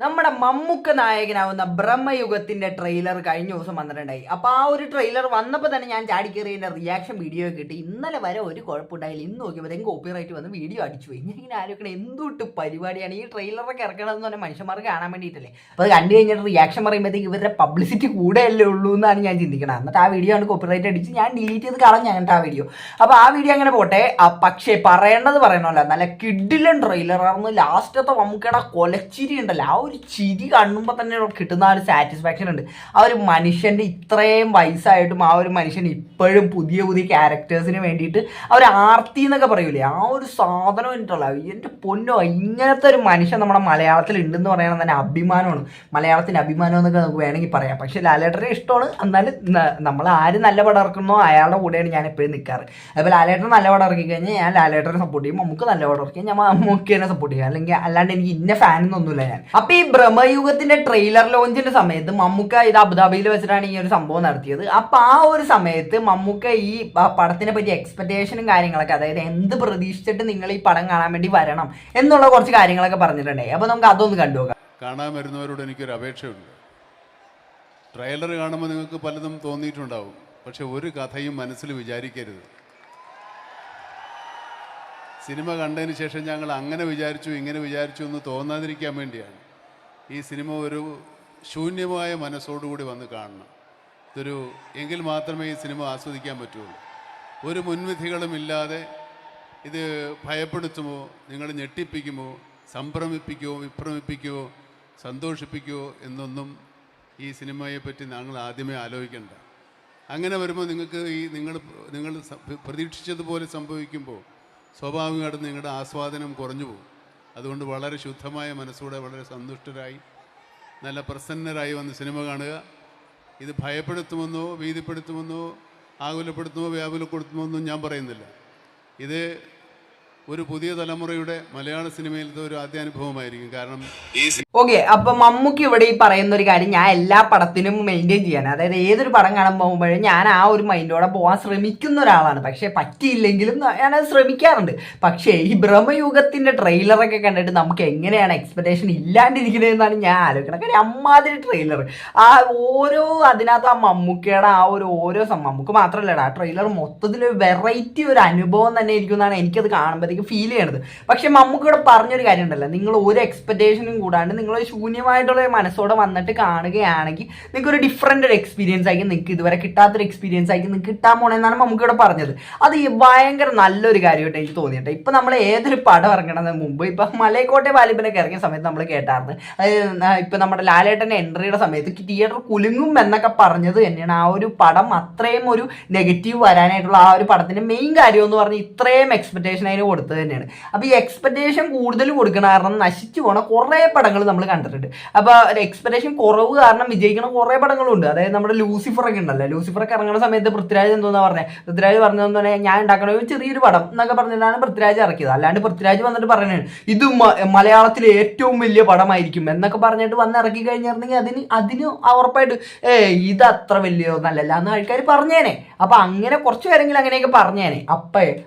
നമ്മുടെ മമ്മൂക്ക നായകനാവുന്ന ബ്രഹ്മയുഗത്തിന്റെ ട്രെയിലർ കഴിഞ്ഞ ദിവസം വന്നിട്ടുണ്ടായി. അപ്പോൾ ആ ഒരു ട്രെയിലർ വന്നപ്പോൾ തന്നെ ഞാൻ ചാടിക്കേറിയതിൻ്റെ റിയാക്ഷൻ വീഡിയോ കിട്ടി. ഇന്നലെ വരെ ഒരു കുഴപ്പമുണ്ടായില്ല. ഇന്ന് നോക്കിയപ്പോഴത്തേക്കും കോപ്പിറൈറ്റ് വന്ന് വീഡിയോ അടിച്ചു പോയി. ഞാൻ ഇങ്ങനെ ആലോചിക്കണം, എന്തൊട്ട് പരിപാടിയാണ് ഈ ട്രെയിലറൊക്കെ ഇറക്കണമെന്ന് പറഞ്ഞാൽ മനുഷ്യന്മാർക്ക് കാണാൻ വേണ്ടിയിട്ടല്ലേ. അപ്പോൾ അത് കണ്ടു കഴിഞ്ഞിട്ട് റിയാക്ഷൻ പറയുമ്പോഴത്തേക്ക് ഇവരുടെ പബ്ലിസിറ്റി കൂടെയല്ലേ ഉള്ളൂ എന്നാണ് ഞാൻ ചിന്തിക്കണം. എന്നിട്ട് ആ വീഡിയോ ആണ് കോപ്പിറൈറ്റ് അടിച്ച് ഞാൻ ഡിലീറ്റ് ചെയ്ത് കളഞ്ഞു അങ്ങനത്തെ ആ വീഡിയോ. അപ്പോൾ ആ വീഡിയോ അങ്ങനെ പോട്ടെ. പക്ഷേ പറയണമല്ലോ, നല്ല കിഡിലൻ ട്രെയിലറായിരുന്നു. ലാസ്റ്റത്തെ മമ്മൂക്കയുടെ കൊലച്ചിരി ഉണ്ടല്ലോ, ആ ഒരു ചിരി കാണുമ്പോൾ തന്നെ കിട്ടുന്ന ആ ഒരു സാറ്റിസ്ഫാക്ഷൻ ഉണ്ട്. ആ ഒരു മനുഷ്യൻ്റെ ഇത്രയും വയസ്സായിട്ടും ആ ഒരു മനുഷ്യൻ ഇപ്പോഴും പുതിയ പുതിയ ക്യാരക്ടേഴ്സിന് വേണ്ടിയിട്ട് ആ ഒരു ആർത്തി എന്നൊക്കെ പറയൂലേ, ആ ഒരു സാധനം ഉണ്ടല്ലോ. എൻ്റെ പൊന്നോ, ഇങ്ങനത്തെ ഒരു മനുഷ്യൻ നമ്മുടെ മലയാളത്തിൽ ഉണ്ടെന്ന് പറയണത് തന്നെ അഭിമാനമാണ്. മലയാളത്തിൻ്റെ അഭിമാനം എന്നൊക്കെ നമുക്ക് വേണമെങ്കിൽ പറയാം. പക്ഷേ ലാലേട്ടനെ ഇഷ്ടമാണ്. എന്നാലും നമ്മൾ ആര് നല്ല പടം ഇറക്കുന്നോ അയാളുടെ കൂടെയാണ് ഞാൻ എപ്പോഴും നിൽക്കാറ്. അപ്പോൾ ലാലേട്ടൻ നല്ല പടം ഇറക്കി കഴിഞ്ഞാൽ ഞാൻ ലാലേട്ടനെ സപ്പോർട്ട് ചെയ്യും. നമുക്ക് നല്ല പടം ഇറക്കി ഞാൻ മമ്മൂക്കേനെ സപ്പോർട്ട് ചെയ്യും. അല്ലെങ്കിൽ അല്ലാണ്ട് എനിക്ക് ഇന്ന ഫാനൊന്നുമില്ല ഞാൻ. അപ്പോൾ ഈ ബ്രഹ്മയുഗത്തിന്റെ ട്രെയിലർ ലോഞ്ചിന്റെ സമയത്ത് മമ്മൂക്ക ഇത് അബുദാബിയിൽ വെച്ചിട്ടാണ് ഈ ഒരു സംഭവം നടത്തിയത്. അപ്പൊ ആ ഒരു സമയത്ത് മമ്മൂക്ക ഈ പടത്തിനെ പറ്റി എക്സ്പെക്ടേഷനും കാര്യങ്ങളൊക്കെ, അതായത് എന്ത് പ്രതീക്ഷിച്ചിട്ട് നിങ്ങൾ ഈ പടം കാണാൻ വേണ്ടി വരണം എന്നുള്ള കുറച്ച് കാര്യങ്ങളൊക്കെ പറഞ്ഞിട്ടുണ്ടായി. അപ്പൊ നമുക്ക് അതൊന്ന് കണ്ടുപോകാം. കാണാൻ വരുന്നവരോട് എനിക്കൊരു അപേക്ഷയുണ്ട്. ട്രെയിലർ കാണുമ്പോൾ നിങ്ങൾക്ക് പലതും തോന്നിയിട്ടുണ്ടാവും. പക്ഷെ ഒരു കഥയും മനസ്സിൽ വിചാരിക്കരുത്. സിനിമ കണ്ടതിന് ശേഷം ഞങ്ങൾ അങ്ങനെ വിചാരിച്ചു ഇങ്ങനെ വിചാരിച്ചു എന്ന് തോന്നാതിരിക്കാൻ വേണ്ടിയാണ് ഈ സിനിമ ഒരു ശൂന്യമായ മനസ്സോടുകൂടി വന്ന് കാണണം. എങ്കിൽ മാത്രമേ ഈ സിനിമ ആസ്വദിക്കാൻ പറ്റുള്ളൂ. ഒരു മുൻവിധികളും ഇല്ലാതെ ഇത് ഭയപ്പെടുത്തുമോ, നിങ്ങൾ ഞെട്ടിപ്പിക്കുമോ, സംഭ്രമിപ്പിക്കുമോ, വിഭ്രമിപ്പിക്കുമോ, സന്തോഷിപ്പിക്കുമോ എന്നൊന്നും ഈ സിനിമയെപ്പറ്റി ഞങ്ങൾ ആദ്യമേ ആലോചിക്കേണ്ട. അങ്ങനെ വരുമ്പോൾ നിങ്ങൾക്ക് നിങ്ങൾ പ്രതീക്ഷിച്ചതുപോലെ സംഭവിക്കുമ്പോൾ സ്വാഭാവികമായിട്ടും നിങ്ങളുടെ ആസ്വാദനം കുറഞ്ഞു പോകും. അതുകൊണ്ട് വളരെ ശുദ്ധമായ മനസ്സോടെ വളരെ സന്തുഷ്ടരായി നല്ല പ്രസന്നരായി വന്ന് സിനിമ കാണുക. ഇത് ഭയപ്പെടുത്തുമെന്നോ ഭീതിപ്പെടുത്തുമെന്നോ ആകുലപ്പെടുത്തുമോ വ്യാകുലപ്പെടുത്തുമോ ഒന്നും ഞാൻ പറയുന്നില്ല. ഇത് ഒരു പുതിയ തലമുറയുടെ മലയാള സിനിമയിലത്തെ ഒരു ആദ്യാനുഭവമായിരിക്കും. കാരണം ഓക്കെ, അപ്പൊ മമ്മൂക്ക് ഇവിടെ ഈ പറയുന്ന ഒരു കാര്യം ഞാൻ എല്ലാ പടത്തിനും മെയിൻറ്റെയിൻ ചെയ്യാൻ, അതായത് ഏതൊരു പടം കാണാൻ പോകുമ്പോഴും ഞാൻ ആ ഒരു മൈൻഡോടെ പോകാൻ ശ്രമിക്കുന്ന ഒരാളാണ്. പക്ഷെ പറ്റിയില്ലെങ്കിലും ഞാനത് ശ്രമിക്കാറുണ്ട്. പക്ഷേ ഈ ബ്രഹ്മയുഗത്തിന്റെ ട്രെയിലറൊക്കെ കണ്ടിട്ട് നമുക്ക് എങ്ങനെയാണ് എക്സ്പെക്ടേഷൻ ഇല്ലാണ്ടിരിക്കുന്നതെന്നാണ് ഞാൻ ആലോചിക്കണം. കാര്യം അമ്മാതിരി ട്രെയിലർ, ആ ഓരോ അതിനകത്ത് ആ മമ്മൂക്കയുടെ ആ ഒരു ഓരോ മമ്മൂക്ക് മാത്രമല്ലടാ, ആ ട്രെയിലർ മൊത്തത്തിൽ വെറൈറ്റി ഒരു അനുഭവം തന്നെ ഇരിക്കും എന്നാണ് എനിക്കത് കാണുമ്പോഴത്തേക്ക് ഫീൽ ചെയ്യണത്. പക്ഷെ മമ്മൂക്കയുടെ പറഞ്ഞൊരു കാര്യം ഉണ്ടല്ലോ, നിങ്ങൾ ഒരു എക്സ്പെക്ടേഷനും കൂടാണ്ട് നിങ്ങൾ ശൂന്യമായിട്ടുള്ള മനസ്സോടെ വന്നിട്ട് കാണുകയാണെങ്കിൽ നിങ്ങൾക്ക് ഒരു ഡിഫറെൻ്റ് ഒരു എക്സ്പീരിയൻസ് ആയിരിക്കും, നിങ്ങൾക്ക് ഇതുവരെ കിട്ടാത്തൊരു എക്സ്പീരിയൻസ് ആയിരിക്കും നിങ്ങൾക്ക് കിട്ടാൻ പോണെന്നാണ് മമ്മൂക്കയുടെ പറഞ്ഞത്. അത് ഭയങ്കര നല്ലൊരു കാര്യമായിട്ട് എനിക്ക് തോന്നിയിട്ട്. ഇപ്പം നമ്മൾ ഏതൊരു പടം ഇറങ്ങണതിന് മുമ്പ് ഇപ്പം മലയക്കോട്ടെ വാലിബനൊക്കെ ഇറങ്ങിയ സമയത്ത് നമ്മൾ കേട്ടായിരുന്നു, ഇപ്പം നമ്മുടെ ലാലേട്ടൻ്റെ എൻട്രിയുടെ സമയത്ത് തിയേറ്റർ കുലുങ്ങും എന്നൊക്കെ പറഞ്ഞത് തന്നെയാണ്. ആ ഒരു പടം അത്രയും ഒരു നെഗറ്റീവ് വരാനായിട്ടുള്ള ആ ഒരു പടത്തിൻ്റെ മെയിൻ കാര്യം എന്ന് പറഞ്ഞാൽ ഇത്രയും എക്സ്പെക്ടേഷൻ അതിന് കൊടുത്തത് തന്നെയാണ്. അപ്പോൾ ഈ എക്സ്പെക്ടേഷൻ കൂടുതൽ കൊടുക്കണ കാരണം നശിച്ചു പോണ കുറേ പടങ്ങൾ നമ്മൾ കണ്ടിട്ടുണ്ട്. അപ്പോൾ എക്സ്പെക്ടേഷൻ കുറവ് കാരണം വിജയിക്കുന്ന കുറേ പടങ്ങളുണ്ട്. അതായത് നമ്മുടെ ലൂസിഫറൊക്കെ ഉണ്ടല്ലോ, ലൂസിഫറൊക്കെ ഇറങ്ങുന്ന സമയത്ത് പൃഥ്വിരാജ് എന്തോന്നാ പറഞ്ഞത്, പൃഥ്വിരാജ് പറഞ്ഞതെന്ന് പറഞ്ഞാൽ ഞാൻ ഉണ്ടാക്കണ ഒരു ചെറിയൊരു പടം എന്നൊക്കെ പറഞ്ഞിട്ടാണ് പൃഥ്വിരാജ് ഇറക്കിയത്. അല്ലാണ്ട് പൃഥ്വിരാജ് വന്നിട്ട് പറയുന്നത് ഇത് മലയാളത്തിലെ ഏറ്റവും വലിയ പടമായിരിക്കും എന്നൊക്കെ പറഞ്ഞിട്ട് വന്ന് ഇറക്കി കഴിഞ്ഞിരുന്നെങ്കിൽ അതിന് ഉറപ്പായിട്ട് ഇത് അത്ര വലിയൊന്നല്ല എന്ന് ആൾക്കാർ പറഞ്ഞേനെ. അപ്പം അങ്ങനെ കുറച്ച് പേരെങ്കിലും അങ്ങനെയൊക്കെ പറഞ്ഞേനെ.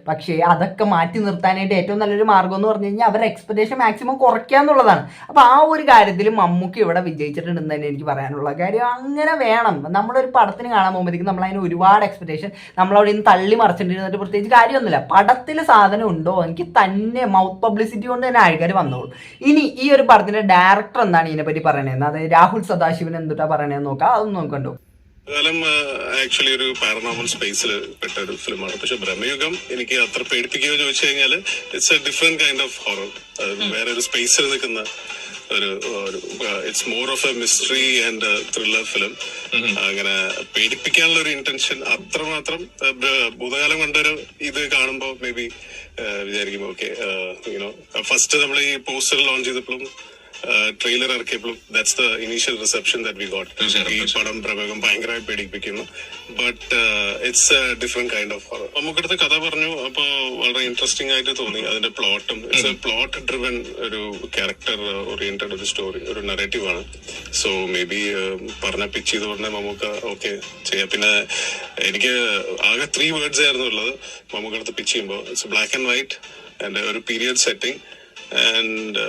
പക്ഷേ അതൊക്കെ മാറ്റി നിർത്താനായിട്ട് ഏറ്റവും നല്ലൊരു മാർഗം എന്ന് പറഞ്ഞു കഴിഞ്ഞാൽ അവരുടെ എക്സ്പെക്ടേഷൻ മാക്സിമം കുറയ്ക്കുക എന്നുള്ളതാണ്. അപ്പോൾ ആ ഒരു കാര്യത്തിൽ മമ്മൂക്ക് ഇവിടെ വിജയിച്ചിട്ടുണ്ടെന്ന് തന്നെ എനിക്ക് പറയാനുള്ള കാര്യം. അങ്ങനെ വേണം. നമ്മളൊരു പടത്തിന് കാണാൻ പോകുമ്പോഴത്തേക്കും നമ്മളതിന് ഒരുപാട് എക്സ്പെക്ടേഷൻ നമ്മളവിടെ നിന്ന് തള്ളി മറിച്ചിട്ടിരുന്നിട്ട് പ്രത്യേകിച്ച് കാര്യമൊന്നുമില്ല. പടത്തിൽ സാധനം ഉണ്ടോ എനിക്ക് തന്നെ മൗത്ത് പബ്ലിസിറ്റി കൊണ്ട് തന്നെ ആൾക്കാർ വന്നോളൂ. ഇനി ഈ ഒരു പടത്തിന്റെ ഡയറക്ടർ എന്താണ് ഇതിനെപ്പറ്റി പറയണതെന്ന്, അതായത് രാഹുൽ സദാശിവൻ എന്തുട്ടാ പറയണതെന്ന് നോക്കാം. അതൊന്നും നോക്കണ്ടോ. കാലം ആക്ച്വലി ഒരു പാരനോർമൽ സ്പേസിൽ പെട്ട ഒരു ഫിലിമാണ്. പക്ഷെ ബ്രഹ്മയുഗം എനിക്ക് അത്ര പേടിപ്പിക്കുകയോ ചോദിച്ചു കഴിഞ്ഞാൽ it's a different kind of horror. വേറെ ഒരു സ്പേസിൽ നിൽക്കുന്ന ഒരു it's more of a mystery and thriller film. അങ്ങനെ പേടിപ്പിക്കാനുള്ള ഒരു ഇന്റൻഷൻ അത്രമാത്രം ഭൂതകാലം കൊണ്ടൊരു ഇത് കാണുമ്പോൾ മേ ബി വിചാരിക്കും ഓക്കെ യുനോ ഫസ്റ്റ് നമ്മൾ ഈ പോസ്റ്റർ ലോഞ്ച് ചെയ്തപ്പോഴും ട്രെയിലർ ഇറക്കിയപ്പോഴും that's the initial reception that we got. ഈ പടം പ്രവേഗം ഭയങ്കരമായി പേടിപ്പിക്കുന്നു. But it's a different kind of horror. നമുക്കടുത്ത് കഥ പറഞ്ഞു, അപ്പോൾ വളരെ ഇൻട്രസ്റ്റിംഗ് ആയിട്ട് തോന്നി. അതിന്റെ പ്ലോട്ടും ഇറ്റ്സ് എ പ്ലോട്ട് ഡ്രിവൻ ഒരു ക്യാരക്ടർ ഓറിയന്റഡ് ഒരു സ്റ്റോറി, ഒരു നറേറ്റീവ് ആണ്. സോ മേ ബി പറഞ്ഞ പിച്ച് ചെയ്ത് പറഞ്ഞാൽ നമുക്ക് ഓക്കെ ചെയ്യാം. പിന്നെ എനിക്ക് ആകെ 3 വേർഡ്സ് ആയിരുന്നു ഉള്ളത് നമുക്കടുത്ത് പിച്ച് ചെയ്യുമ്പോൾ. It's black and white and ഒരു period setting and a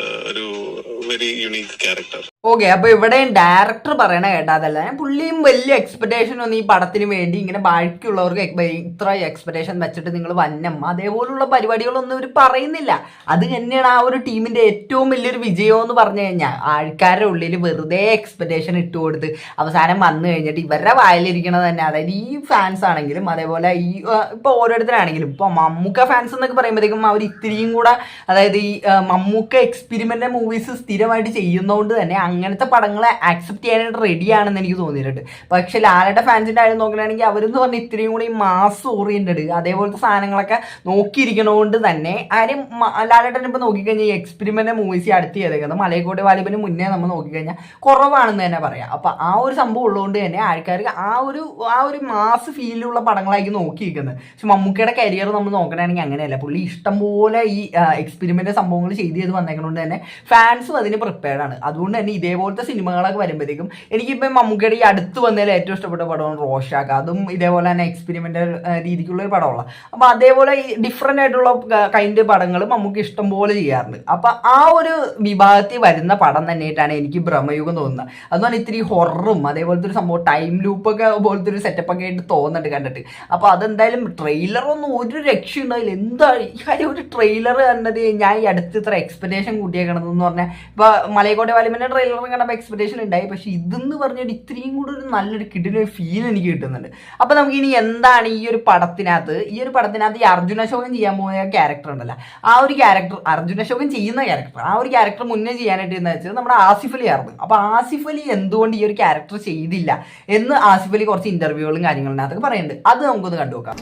very unique character. Okay, അപ്പൊ ഇവിടെ ഡയറക്ടർ പറയണ കേട്ടാതല്ല, പുള്ളിയും വലിയ എക്സ്പെക്ടേഷൻ ഒന്നും ഈ പടത്തിന് വേണ്ടി ഇങ്ങനെ ബാക്കിയുള്ളവർക്ക് ഇത്ര എക്സ്പെക്ടേഷൻ വെച്ചിട്ട് നിങ്ങൾ വന്നം അതേപോലുള്ള പരിപാടികളൊന്നും ഇവർ പറയുന്നില്ല. അത് തന്നെയാണ് ആ ഒരു ടീമിന്റെ ഏറ്റവും വലിയൊരു വിജയം എന്ന് പറഞ്ഞു കഴിഞ്ഞാൽ, ആൾക്കാരുടെ ഉള്ളിൽ വെറുതെ എക്സ്പെക്ടേഷൻ ഇട്ട് കൊടുത്ത് അവസാനം വന്നു കഴിഞ്ഞിട്ട് ഇവരുടെ വായിലിരിക്കണത് തന്നെ, അതായത് ഈ ഫാൻസ് ആണെങ്കിലും അതേപോലെ ഈ ഇപ്പൊ ഓരോരുത്തരാണെങ്കിലും ഇപ്പൊ മമ്മൂക്ക ഫാൻസ് എന്നൊക്കെ പറയുമ്പോഴത്തേക്കും അവർ ഇത്തിരിയും കൂടെ, അതായത് ഈ മമ്മൂക്ക എക്സ്പെരിമെന്റ് മൂവീസ് സ്ഥിരമായിട്ട് ചെയ്യുന്നതുകൊണ്ട് തന്നെ അങ്ങനത്തെ പടങ്ങളെ ആക്സെപ്റ്റ് ചെയ്യാനായിട്ട് റെഡിയാണെന്ന് എനിക്ക് തോന്നിയിട്ടുണ്ട്. പക്ഷെ ലാലയുടെ ഫാൻസിന്റെ കാര്യം നോക്കുകയാണെങ്കിൽ അവരെന്ന് പറഞ്ഞാൽ ഇത്രയും കൂടി മാസ് ഓറിയന്റഡ് അതേപോലത്തെ സാധനങ്ങളൊക്കെ നോക്കിയിരിക്കണോണ്ട് തന്നെ ആരും ലാലേട്ടൻ ഇപ്പൊ നോക്കിക്കഴിഞ്ഞാൽ ഈ എക്സ്പെരിമെന്റ് മൂവീസ് അടുത്ത് ചെയ്തേക്കുന്നത് മലയക്കോട്ടെ വാലിബന് മുന്നേ നമ്മൾ നോക്കിക്കഴിഞ്ഞാൽ കുറവാണെന്ന് തന്നെ പറയാം. അപ്പൊ ആ ഒരു സംഭവം ഉള്ളതുകൊണ്ട് തന്നെ ആൾക്കാർക്ക് ആ ഒരു മാസ് ഫീലുള്ള പടങ്ങളായിരിക്കും നോക്കിയിരിക്കുന്നത്. പക്ഷെ മമ്മൂക്കയുടെ കരിയർ നമ്മൾ നോക്കണമെങ്കിൽ അങ്ങനെയല്ല. പുള്ളി ഇഷ്ടംപോലെ ഈ എക്സ്പെരിമെന്റ് സംഭവങ്ങൾ ചെയ്ത് വന്നേക്കുന്നതുകൊണ്ട് തന്നെ ഫാൻസും അതിന് പ്രിപ്പയർഡ് ആണ്. അതുകൊണ്ട് തന്നെ ഇതേപോലത്തെ സിനിമകളൊക്കെ വരുമ്പോഴത്തേക്കും എനിക്കിപ്പോൾ മമ്മൂക്കയുടെ ഈ അടുത്ത് വന്നതിൽ ഏറ്റവും ഇഷ്ടപ്പെട്ട പടമാണ് റോഷാക്ക്. അതും ഇതേപോലെ തന്നെ എക്സ്പെരിമെന്റൽ രീതിക്കുള്ള ഒരു പടമുള്ള. അപ്പൊ അതേപോലെ ഈ ഡിഫറെന്റ് ആയിട്ടുള്ള കൈൻഡ് പടങ്ങൾ മമ്മൂക്ക് ഇഷ്ടംപോലെ ചെയ്യാറുണ്ട്. അപ്പൊ ആ ഒരു വിഭാഗത്തിൽ വരുന്ന പടം തന്നെയായിട്ടാണ് എനിക്ക് ബ്രഹ്മയുഗം തോന്നുന്നത്. അതുകൊണ്ട് ഇത്തിരി ഹൊററും അതേപോലത്തെ ഒരു സംഭവം ടൈം ലൂപ്പൊക്കെ പോലത്തെ ഒരു സെറ്റപ്പ് ഒക്കെ ആയിട്ട് തോന്നുന്നുണ്ട് കണ്ടിട്ട്. അപ്പൊ അതെന്തായാലും ട്രെയിലറൊന്നും ഒരു രക്ഷ ഉണ്ടായില്ല. എന്താ ഈ കാര്യം, ഒരു ട്രെയിലർ കണ്ടത് ഞാൻ ഈ അടുത്ത് ഇത്ര എക്സ്പെക്ടേഷൻ കൂട്ടിയേക്കണതെന്ന് പറഞ്ഞാൽ ഇപ്പൊ മലയക്കോട്ടെ വാലിബന്റെ ട്രെയിലർ കണ്ടപ്പോൾ എക്സ്പെക്ടേഷൻ ഉണ്ടായി. പക്ഷെ ഇതെന്ന് പറഞ്ഞിട്ട് ഇത്രയും കൂടെ ഒരു നല്ലൊരു കിടിലൊരു ഫീൽ എനിക്ക് കിട്ടുന്നുണ്ട്. അപ്പൊ നമുക്ക് ഇനി എന്താണ് ഈ ഒരു പടത്തിനകത്ത് ഈ അർജുന അശോകൻ ചെയ്യാൻ പോകുന്ന ക്യാരക്ടർ ഉണ്ടല്ലോ, ആ ഒരു ക്യാരക്ടർ അർജുന അശോകൻ ചെയ്യുന്ന ക്യാരക്ടർ, ആ ഒരു ക്യാരക്ടർ മുന്നേ ചെയ്യാനായിട്ട് എന്ന് വെച്ചാൽ നമ്മുടെ ആസിഫ് അലി ആയിരുന്നു. അപ്പൊ ആസിഫ് അലി എന്തുകൊണ്ട് ഈ ഒരു ക്യാരക്ടർ ചെയ്തില്ല എന്ന് ആസിഫ് അലി കുറച്ച് ഇന്റർവ്യൂകളും കാര്യങ്ങളിനകത്തൊക്കെ പറയുന്നുണ്ട്. അത് നമുക്കൊന്ന് കണ്ടുനോക്കാം.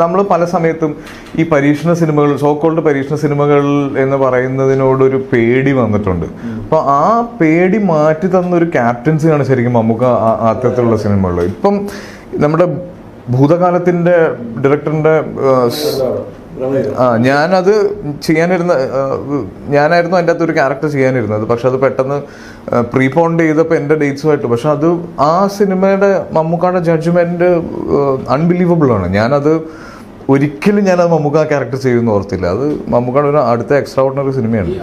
നമ്മൾ പല സമയത്തും ഈ പരീക്ഷണ സിനിമകൾ, സോക്കോൾഡ് പരീക്ഷണ സിനിമകൾ എന്ന് പറയുന്നതിനോടൊരു പേടി വന്നിട്ടുണ്ട്. അപ്പൊ ആ പേടി മാറ്റി തന്നൊരു ക്യാപ്റ്റൻസിയാണ് ശരിക്കും നമുക്ക് അത്തരത്തിലുള്ള സിനിമകൾ. ഇപ്പം നമ്മുടെ ഭൂതകാലത്തിന്റെ ഡയറക്ടറിന്റെ ഞാനത് ഞാനായിരുന്നു അതിൻ്റെ അകത്ത് ഒരു ക്യാരക്ടർ ചെയ്യാനിരുന്നത്. പക്ഷെ അത് പെട്ടെന്ന് പ്രീപോണ്ട് ചെയ്തപ്പോൾ എൻ്റെ ഡേറ്റ്സുമായിട്ട്, പക്ഷെ അത് ആ സിനിമയുടെ മമ്മൂക്കായുടെ ജഡ്ജ്മെന്റ് അൺബിലീവബിൾ ആണ്. ഞാനത് ഒരിക്കലും ഞാനത് മമ്മൂക്ക ക്യാരക്ടർ ചെയ്യുമെന്ന് ഓർത്തില്ല. അത് മമ്മൂക്കായുടെ ഒരു അടുത്ത എക്സ്ട്രാ ഓർഡിനറി സിനിമയാണ്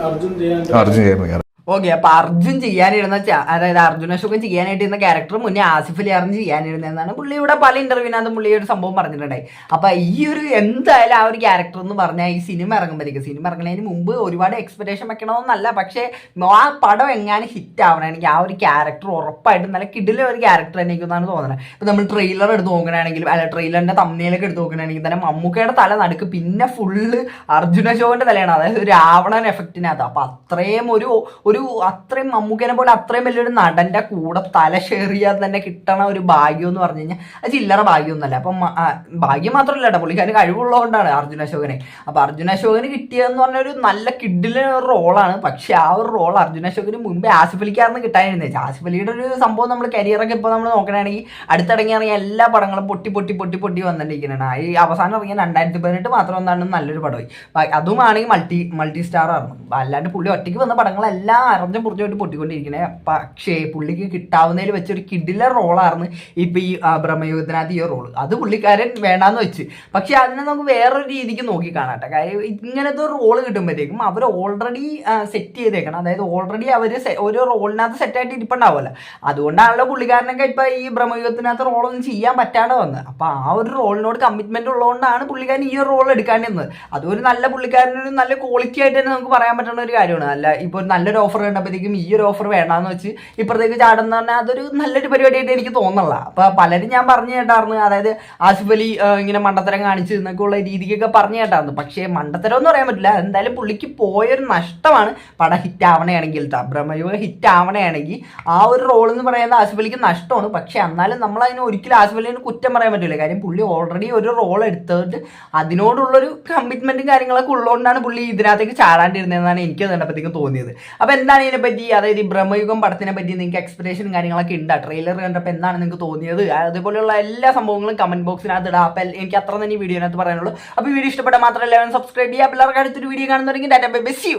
അർജുൻ ചെയ്യുന്നത്. ഓക്കെ, അപ്പൊ അർജുൻ ചെയ്യാനിരുന്ന അതായത് അർജുന അശോകൻ ചെയ്യാനായിട്ടിരുന്ന ക്യാരക്ടർ മുന്നേ ആസിഫ് അലി അർജുൻ ചെയ്യാനിരുന്നതെന്നാണ് പുള്ളിയുടെ പല ഇന്റർവ്യൂവിനകത്തും പുള്ളി ഒരു സംഭവം പറഞ്ഞിട്ടുണ്ടായി. അപ്പൊ ഈ ഒരു എന്തായാലും ആ ഒരു ക്യാരക്ടർ എന്ന് പറഞ്ഞാൽ ഈ സിനിമ ഇറങ്ങുന്നതിന് മുമ്പ് ഒരുപാട് എക്സ്പെക്ടേഷൻ വെക്കണമെന്നല്ല, പക്ഷെ ആ പടം എങ്ങനെ ഹിറ്റ് ആവണമെങ്കിൽ ആ ഒരു ക്യാരക്ടർ ഉറപ്പായിട്ടും നല്ല കിടിലൊരു ഒരു ക്യാരക്ടർ തന്നെ എന്നാണ് തോന്നുന്നത്. ഇപ്പൊ നമ്മൾ ട്രെയിലർ എടുത്ത് നോക്കണമെങ്കിലും അല്ല ട്രെയിലറിന്റെ തമ്മിലൊക്കെ എടുത്ത് നോക്കണമെങ്കിൽ തന്നെ മമ്മൂക്കയുടെ തല നടുക്ക് പിന്നെ ഫുള്ള് അർജുന അശോകന്റെ തലയാണ്, അതായത് രാവണൻ എഫക്റ്റിനകത്ത്. അപ്പൊ അത്രയും അത്രയും മമ്മൂക്കനെ പോലെ അത്രയും വലിയൊരു നടന്റെ കൂടെ തല ഷെയർ ചെയ്യാതെ തന്നെ കിട്ടണ ഒരു ഭാഗ്യം എന്ന് പറഞ്ഞു കഴിഞ്ഞാൽ അത് ചില്ലറ ഭാഗ്യമൊന്നുമല്ല. അപ്പം ഭാഗ്യം മാത്രമല്ല കേട്ടോ, പുള്ളിക്കാരന് കഴിവുള്ളതുകൊണ്ടാണ് അർജുന അശോകനെ. അപ്പൊ അർജുന അശോകന് കിട്ടിയതെന്ന് പറഞ്ഞ ഒരു നല്ല കിഡിലെ ഒരു റോളാണ്. പക്ഷെ ആ ഒരു റോൾ അർജുന അശോകന് മുമ്പേ ആസിഫ് അലിക്കായിരുന്നു കിട്ടാനിരുന്നത്. ആസിഫ് അലിയുടെ ഒരു സംഭവം നമ്മൾ കരിയറൊക്കെ ഇപ്പോൾ നമ്മൾ നോക്കണമെങ്കിൽ അടുത്തിടങ്ങി ഇറങ്ങിയ എല്ലാ പടങ്ങളും പൊട്ടി വന്നിട്ടിരിക്കുന്നതാണ്. ഈ അവസാനം ഇറങ്ങിയ 2018 മാത്രം എന്താണ് നല്ലൊരു പടമായി. അതുമാണെങ്കിൽ മൾട്ടി സ്റ്റാർ ആയിരുന്നു. അല്ലാണ്ട് പുള്ളി ഒറ്റയ്ക്ക് വന്ന പടങ്ങളെല്ലാം അറിഞ്ഞും പുറത്തോട്ട് പൊട്ടിക്കൊണ്ടിരിക്കണേ. പക്ഷേ പുള്ളിക്ക് കിട്ടാവുന്നതിൽ വെച്ചൊരു കിഡിലെ റോളായിരുന്നു ഇപ്പൊ ഈ ബ്രഹ്മയുഗത്തിനകത്ത് ഈ റോള്. അത് പുള്ളിക്കാരൻ വേണ്ടാന്ന് വെച്ച്. പക്ഷെ അതിനെ നമുക്ക് വേറൊരു രീതിക്ക് നോക്കി കാണാട്ടെ. കാര്യം ഇങ്ങനത്തെ ഒരു റോള് കിട്ടുമ്പോഴത്തേക്കും അവർ ഓൾറെഡി സെറ്റ് ചെയ്തേക്കണം, അതായത് ഓൾറെഡി അവർ ഒരു റോളിനകത്ത് സെറ്റായിട്ട് ഇരിപ്പുണ്ടാവുമല്ലോ. അതുകൊണ്ടാണല്ലോ പുള്ളിക്കാരനൊക്കെ ഇപ്പൊ ഈ ബ്രഹ്മയുഗത്തിനകത്ത് റോളൊന്നും ചെയ്യാൻ പറ്റാണ്ട് വന്നത്. അപ്പൊ ആ ഒരു റോളിനോട് കമ്മിറ്റ്മെന്റ് ഉള്ളതുകൊണ്ടാണ് പുള്ളിക്കാരൻ ഈ ഒരു റോൾ എടുക്കാണ്ടിരുന്നത്. അതൊരു നല്ല പുള്ളിക്കാരനൊരു നല്ല ക്വാളിറ്റി ആയിട്ട് തന്നെ നമുക്ക് പറയാൻ പറ്റുന്ന ഒരു കാര്യമാണ്. അല്ല ഇപ്പൊ നല്ലൊരു ഓഫർ കണ്ടപ്പോഴത്തേക്കും ഈ ഒരു ഓഫർ വേണ്ടാന്ന് വെച്ച് ഇപ്പുറത്തേക്ക് ചാടുന്ന പറഞ്ഞാൽ അതൊരു നല്ലൊരു പരിപാടിയായിട്ട് എനിക്ക് തോന്നുന്നില്ല. അപ്പൊ പലരും ഞാൻ പറഞ്ഞു കേട്ടായിരുന്നു, അതായത് ആസിഫ് അലി ഇങ്ങനെ മണ്ടത്തരം കാണിച്ച് എന്നൊക്കെ ഉള്ള രീതിക്കൊക്കെ പറഞ്ഞു കേട്ടായിരുന്നു. പക്ഷേ മണ്ടത്തരം ഒന്നും പറയാൻ പറ്റില്ല. എന്തായാലും പുള്ളിക്ക് പോയൊരു നഷ്ടമാണ് പടം ഹിറ്റ് ആവണയാണെങ്കിൽ, ബ്രഹ്മയുഗ ഹിറ്റ് ആവണയാണെങ്കിൽ ആ ഒരു റോൾ എന്ന് പറയുന്നത് ആസിഫ് അലിക്ക് നഷ്ടമാണ്. പക്ഷെ എന്നാലും നമ്മൾ അതിന് ഒരിക്കലും ആസിഫ് അലിന് കുറ്റം പറയാൻ പറ്റില്ല. കാര്യം പുള്ളി ഓൾറെഡി ഒരു റോൾ എടുത്തിട്ട് അതിനോടുള്ളൊരു കമ്മിറ്റ്മെന്റും കാര്യങ്ങളൊക്കെ ഉള്ളതുകൊണ്ടാണ് പുള്ളി ഇതിനകത്തേക്ക് ചാടാണ്ടിരുന്നതെന്നാണ് എനിക്ക് കണ്ടപ്പോഴത്തേക്കും തോന്നിയത്. അപ്പൊ എന്താണ് ഇതിനെപ്പറ്റി, അതായത് ഈ ബ്രഹ്മയുഗം പടത്തിനെ പറ്റി നിങ്ങൾക്ക് എക്സ്പെക്ടേഷനും കാര്യങ്ങളൊക്കെ ഉണ്ട്? ട്രെയിലർ കണ്ടപ്പോൾ എന്താണ് നിങ്ങൾക്ക് തോന്നിയത്? അതേപോലെയുള്ള എല്ലാ സംഭവങ്ങളും കമന്റ് ബോക്സിനകത്ത് ഇടാം. അപ്പം എനിക്ക് അത്ര തന്നെ ഈ വീഡിയോനകത്ത് പറയാനുള്ളൂ. അപ്പോൾ വീഡിയോ ഇഷ്ടപ്പെട്ടാൽ മാത്രമല്ല സബ്സ്ക്രൈബ് ചെയ്യുക. പിള്ളേർക്ക് അടുത്തൊരു വീഡിയോ കാണുന്നുണ്ടെങ്കിൽ tata bye bye, see U.